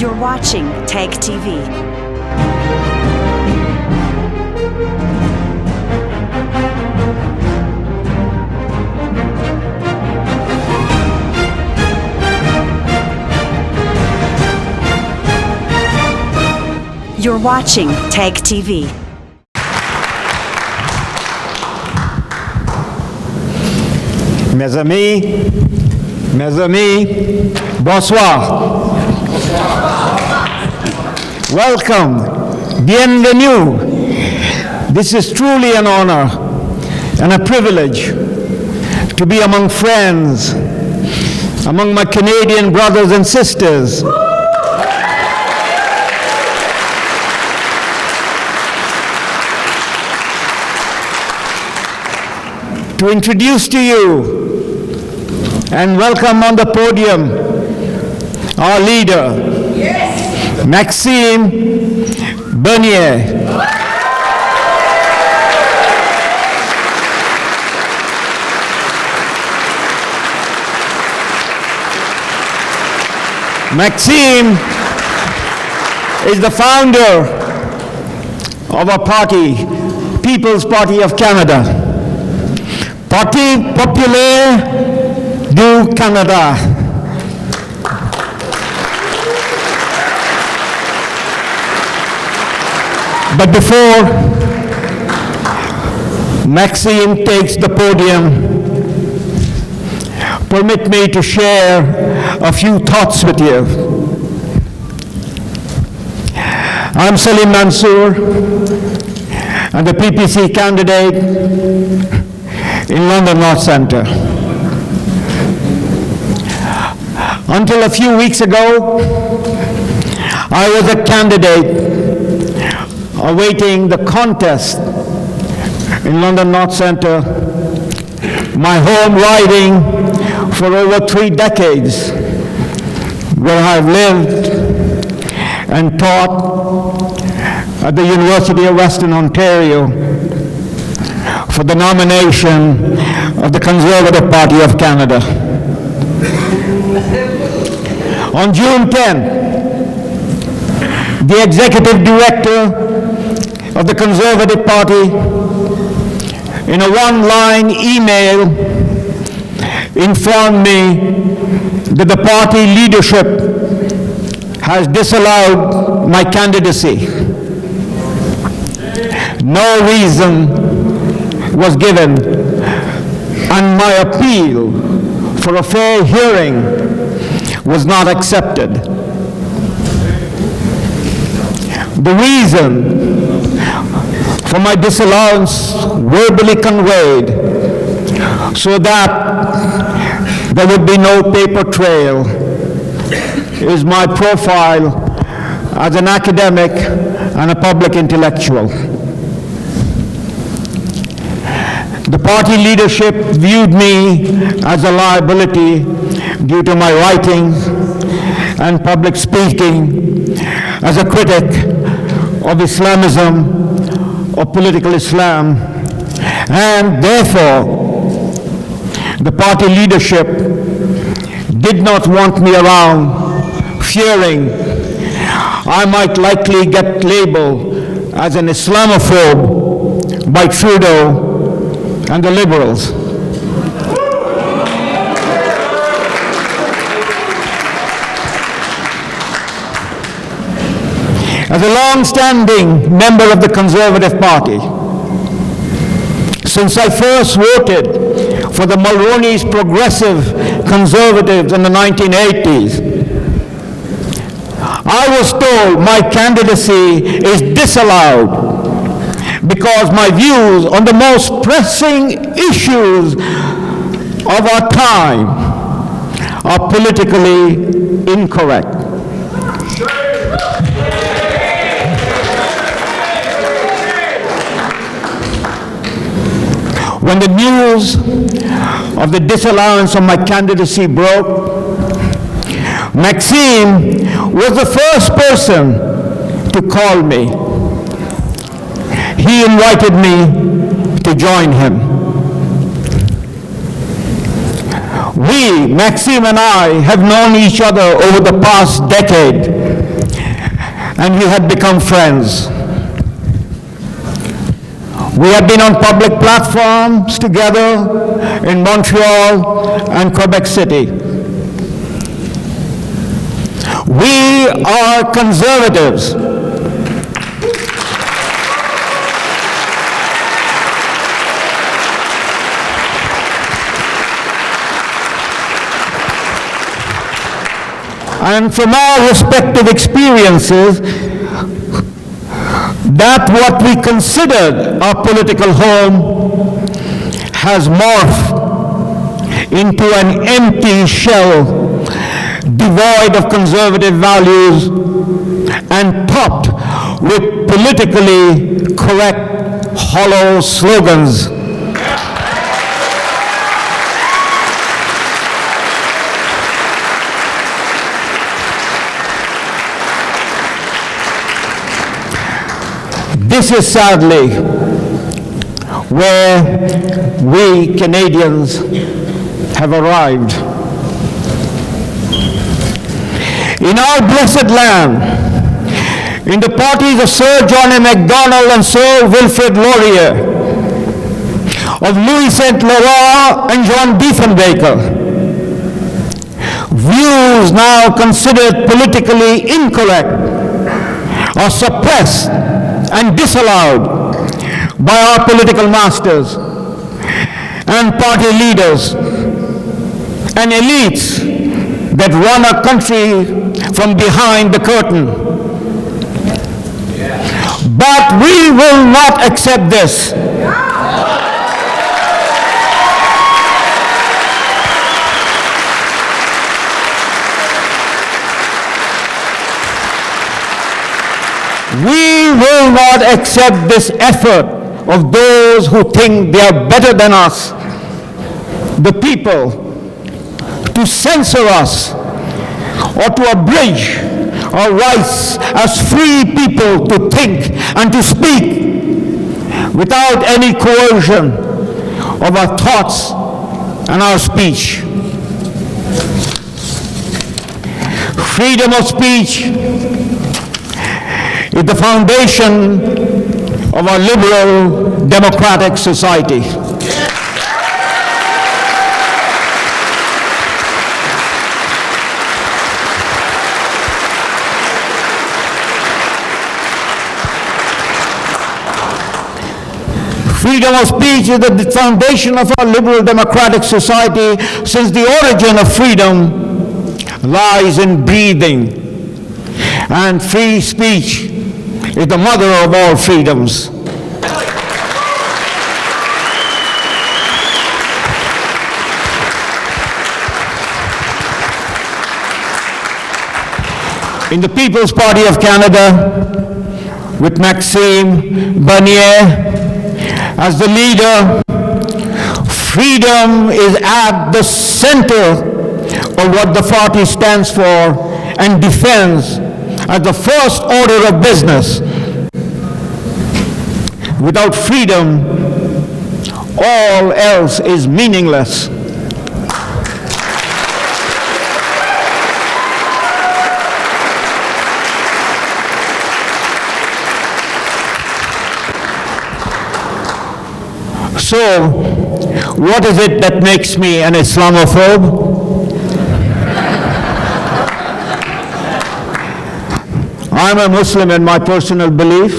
You're watching TAG TV. You're watching TAG TV. Mes amis, bonsoir. Welcome, bienvenue. This is truly an honor and a privilege to be among friends, among my Canadian brothers and sisters. To introduce to you and welcome on the podium our leader, Maxime Bernier. Maxime is the founder of our party, People's Party of Canada. Parti populaire du Canada. But before Maxime takes the podium, permit me to share a few thoughts with you. I'm Salim Mansur, and the PPC candidate in London North Centre. Until a few weeks ago, I was a candidate awaiting the contest in London North Centre, my home riding for over 3 decades, where I've lived and taught at the University of Western Ontario for the nomination of the Conservative Party of Canada. On June 10, the Executive Director of the Conservative Party, in a one-line email, informed me that the party leadership has disallowed my candidacy. No reason was given, and my appeal for a fair hearing was not accepted. The reason for my disallowance verbally conveyed so that there would be no paper trail is my profile as an academic and a public intellectual. The party leadership viewed me as a liability due to my writing and public speaking, as a critic of Islamism or political Islam, and therefore the party leadership did not want me around, fearing I might likely get labeled as an Islamophobe by Trudeau and the Liberals. As a long-standing member of the Conservative Party, since I first voted for the Mulroney's Progressive Conservatives in the 1980s, I was told my candidacy is disallowed because my views on the most pressing issues of our time are politically incorrect. When the news of the disallowance of my candidacy broke, Maxime was the first person to call me. He invited me to join him. We, Maxime and I, have known each other over the past decade and we had become friends. We had been on public platforms together in Montreal and Quebec City. We are conservatives. And from our respective experiences, that what we considered our political home has morphed into an empty shell devoid of conservative values and topped with politically correct hollow slogans. This is sadly where we Canadians have arrived. In our blessed land, in the parties of Sir John A. Macdonald and Sir Wilfrid Laurier, of Louis St. Laurent and John Diefenbaker, views now considered politically incorrect are suppressed and disallowed by our political masters and party leaders and elites that run our country from behind the curtain. But we will not accept this. We will not accept this effort of those who think they are better than us, the people, to censor us or to abridge our rights as free people to think and to speak without any coercion of our thoughts and our speech. Freedom of speech is the foundation of our liberal democratic society. Freedom of speech is the foundation of our liberal democratic society, since the origin of freedom lies in breathing, and free speech is the mother of all freedoms. In the People's Party of Canada, with Maxime Bernier as the leader, freedom is at the center of what the party stands for and defends as the first order of business. Without freedom, all else is meaningless. So, what is it that makes me an Islamophobe? I'm a Muslim in my personal belief.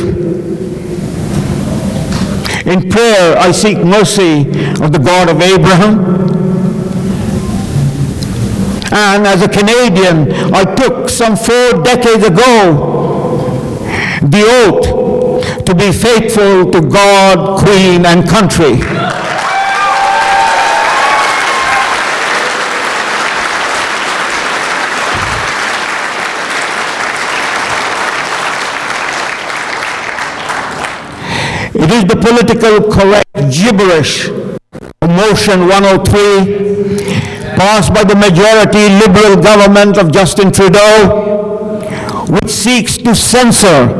In prayer, I seek mercy of the God of Abraham. And as a Canadian, I took some 4 decades ago the oath to be faithful to God, Queen, and country. It is the political correct gibberish of Motion 103, passed by the majority Liberal government of Justin Trudeau, which seeks to censor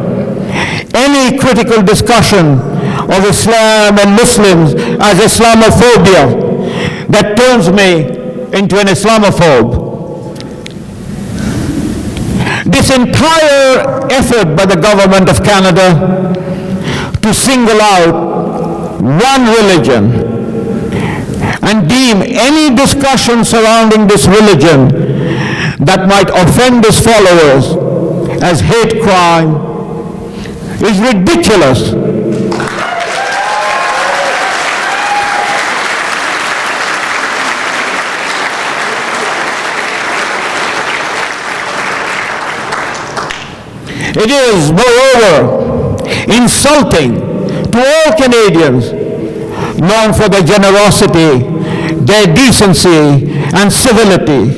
any critical discussion of Islam and Muslims as Islamophobia that turns me into an Islamophobe. This entire effort by the government of Canada to single out one religion and deem any discussion surrounding this religion that might offend its followers as hate crime is ridiculous. It is, moreover, insulting to all Canadians known for their generosity, their decency, and civility,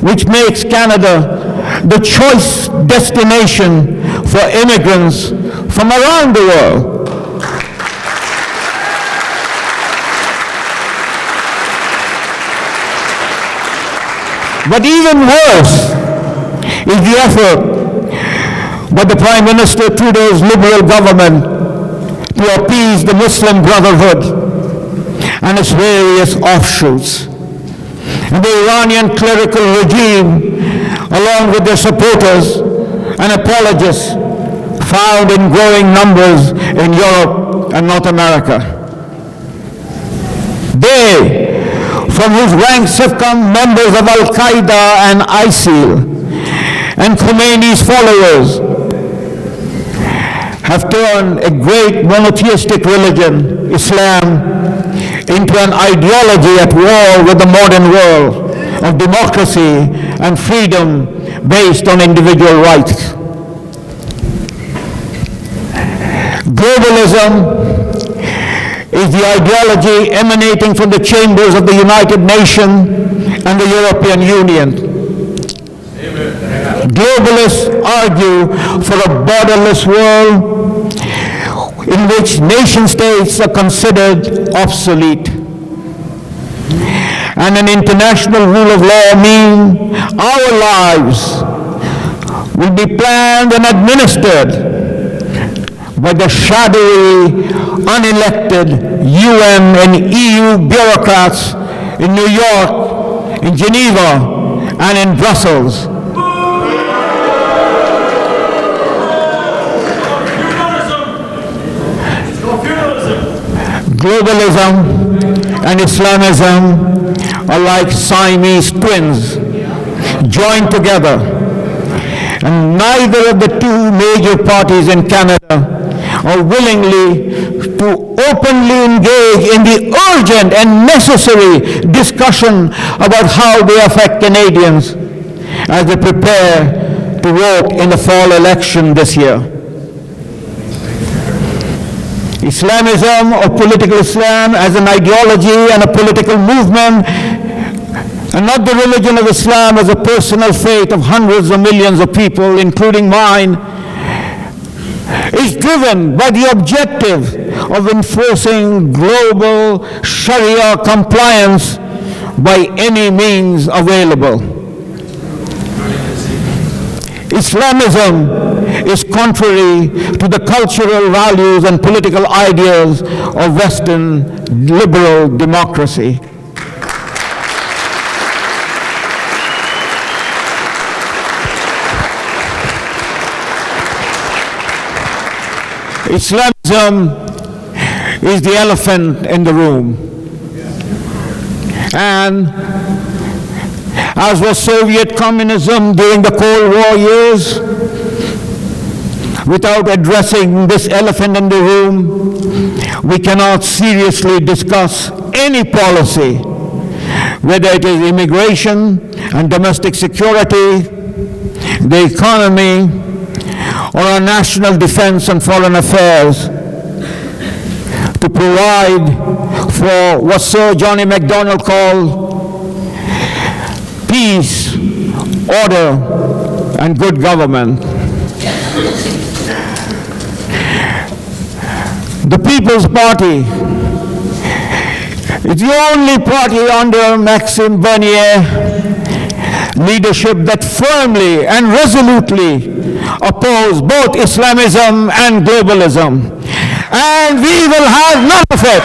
which makes Canada the choice destination for immigrants from around the world. But even worse is the effort by the Prime Minister Trudeau's Liberal government to appease the Muslim Brotherhood and its various offshoots. And the Iranian clerical regime, along with their supporters and apologists, found in growing numbers in Europe and North America. They, from whose ranks have come members of Al-Qaeda and ISIL and Khomeini's followers, have turned a great monotheistic religion, Islam, into an ideology at war with the modern world of democracy and freedom based on individual rights. Globalism is the ideology emanating from the chambers of the United Nations and the European Union. Globalists argue for a borderless world in which nation-states are considered obsolete. And an international rule of law means our lives will be planned and administered by the shadowy, unelected UN and EU bureaucrats in New York, in Geneva, and in Brussels. Globalism and Islamism are like Siamese twins, joined together. And neither of the two major parties in Canada are willingly to openly engage in the urgent and necessary discussion about how they affect Canadians as they prepare to vote in the fall election this year. Islamism, or political Islam, as an ideology and a political movement, and not the religion of Islam as a personal faith of hundreds of millions of people, including mine, is driven by the objective of enforcing global Sharia compliance by any means available. Islamism is contrary to the cultural values and political ideas of Western liberal democracy. Islamism is the elephant in the room. And as was Soviet communism during the Cold War years, without addressing this elephant in the room, we cannot seriously discuss any policy, whether it is immigration and domestic security, the economy, or our national defense and foreign affairs, to provide for what Sir Johnny MacDonald called peace, order, and good government. The People's Party is the only party under Maxime Bernier leadership that firmly and resolutely oppose both Islamism and globalism. And we will have none of it.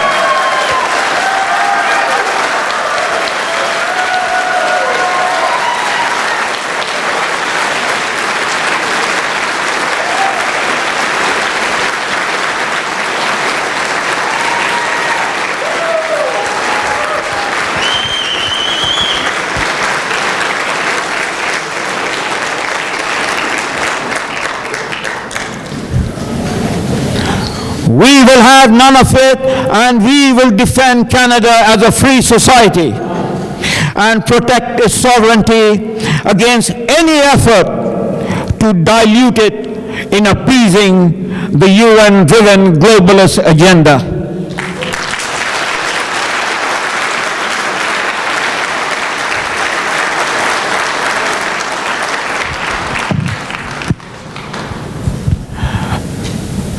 We will have none of it, and we will defend Canada as a free society and protect its sovereignty against any effort to dilute it in appeasing the UN-driven globalist agenda.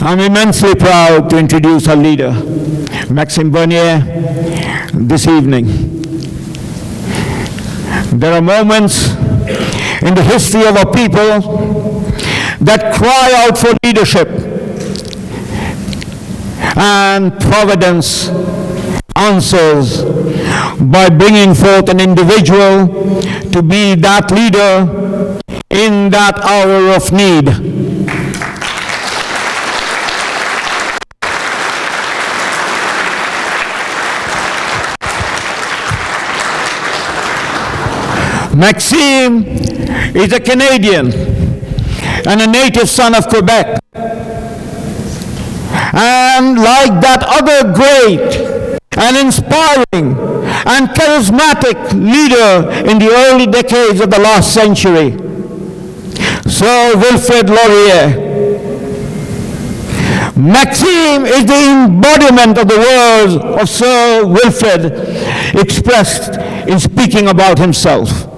I'm immensely proud to introduce our leader, Maxime Bernier, this evening. There are moments in the history of our people that cry out for leadership, and Providence answers by bringing forth an individual to be that leader in that hour of need. Maxime is a Canadian and a native son of Quebec. And like that other great and inspiring and charismatic leader in the early decades of the last century, Sir Wilfrid Laurier, Maxime is the embodiment of the words of Sir Wilfrid expressed in speaking about himself.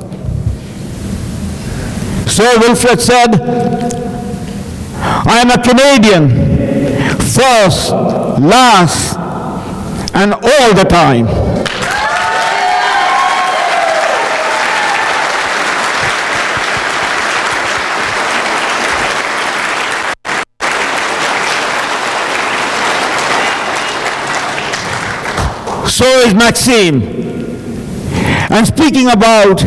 Sir Wilfrid said, "I am a Canadian, first, last, and all the time." So is Maxime. And speaking about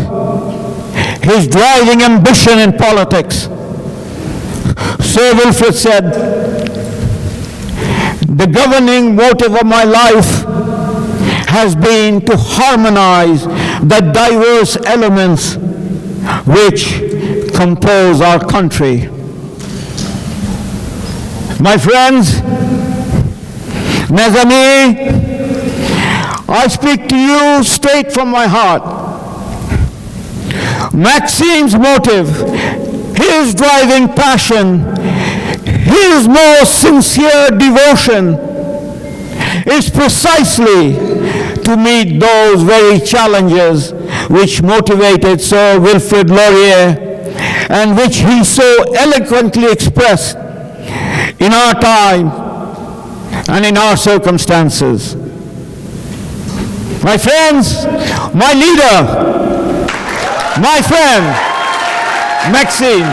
his driving ambition in politics, Sir Wilfrid said, "The governing motive of my life has been to harmonize the diverse elements which compose our country." My friends, mes amis, I speak to you straight from my heart. Maxime's motive, his driving passion, his most sincere devotion is precisely to meet those very challenges which motivated Sir Wilfrid Laurier and which he so eloquently expressed in our time and in our circumstances. My friends, my leader, my friend, Maxime.